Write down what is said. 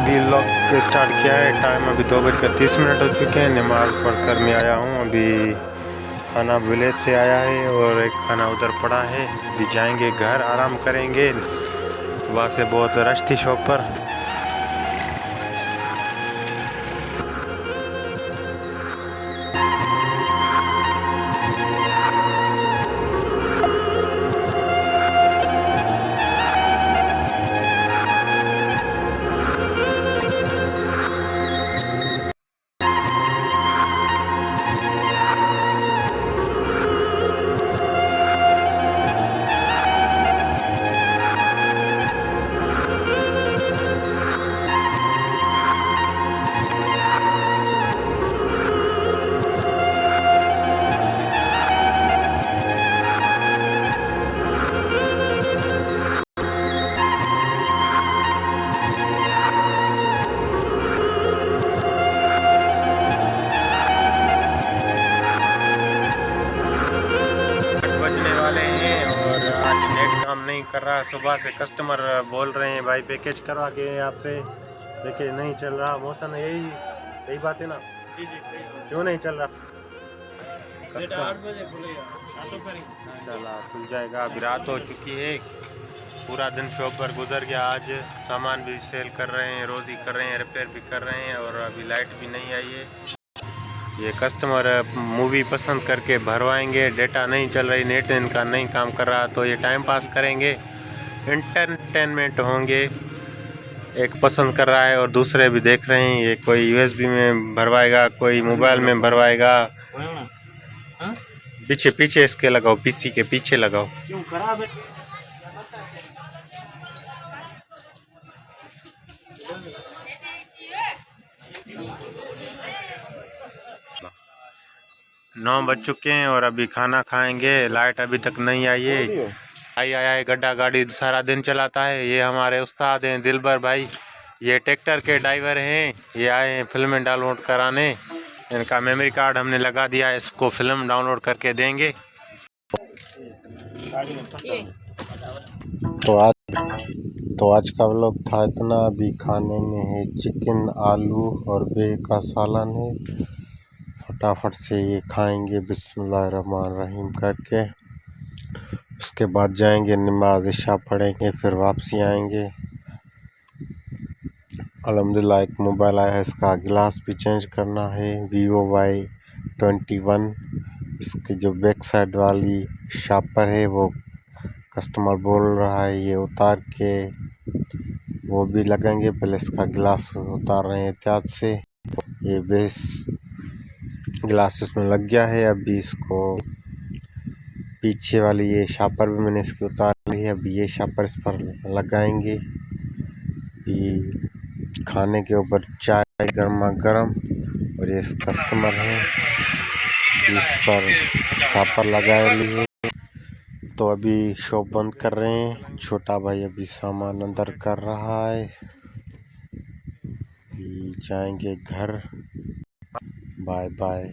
अभी vlog start किया है। टाइम अभी 2:30 हो चुके हैं। नमाज़ पढ़कर मैं आया हूँ। अभी खाना विलेज से आया है और एक खाना उधर पड़ा है। अभी जाएंगे घर, आराम करेंगे। सुबह से बहुत रश थी शॉप पर। बजने वाले हैं और आज नेट काम नहीं कर रहा। सुबह से कस्टमर बोल रहे हैं भाई पैकेज करवा के आपसे, पैकेज नहीं चल रहा। मौसम यही बात है ना? जी जी सही है। क्यों नहीं चल रहा? 8 बजे खुलेगा तो चला खुल जाएगा। अभी रात हो चुकी है। पूरा दिन शॉप पर गुजर गया। आज सामान भी सेल कर रहे हैं, रोज़ ही कर रहे हैं, रिपेयर भी कर रहे हैं और अभी लाइट भी नहीं आई है। ये कस्टमर मूवी पसंद करके भरवाएंगे। डेटा नहीं चल रही, नेट इनका नहीं काम कर रहा, तो ये टाइम पास करेंगे, एंटरटेनमेंट होंगे। एक पसंद कर रहा है और दूसरे भी देख रहे हैं। ये कोई यूएसबी में भरवाएगा, कोई मोबाइल में भरवाएगा। पीछे पीछे इसके लगाओ, पीसी के पीछे लगाओ। क्यों खराब है? 9 बज चुके हैं और अभी खाना खाएंगे। लाइट अभी तक नहीं आई है। आई गड्ढा गाड़ी सारा दिन चलाता है। ये हमारे उस्ताद हैं दिलबर भाई। ये ट्रैक्टर के ड्राइवर हैं। ये आए हैं फिल्में डाउनलोड कराने। इनका मेमोरी कार्ड हमने लगा दिया है, इसको फिल्म डाउनलोड करके देंगे। तो आज का व्लॉग था इतना। अभी खाने में है चिकन, आलू और बेर का सालन है। फटाफट से ये खाएंगे बिस्मिल्लाहिर्रहमानिर्रहीम करके। उसके बाद जाएंगे नमाज इशा पढ़ेंगे, फिर वापसी आएंगे। अल्हम्दुलिल्लाह एक मोबाइल आया है, इसका गिलास भी चेंज करना है, Vivo Y21। इसकी जो बैक साइड वाली शापर है वो कस्टमर बोल रहा है ये उतार के वो भी लगाएंगे। पहले इसका गिलास उतार रहे हैं एहतियात से। ये बेस गिलास इसमें लग गया है। अभी इसको पीछे वाली ये शापर भी मैंने इसकी उतार ली है। अभी ये शापर इस पर लगाएंगे। अभी खाने के ऊपर चाय गर्मा गर्म और ये कस्टमर है, इस पर शापर लगाए लिए। तो अभी शॉप बंद कर रहे हैं। छोटा भाई अभी सामान अंदर कर रहा है। अभी जाएंगे घर। Bye bye.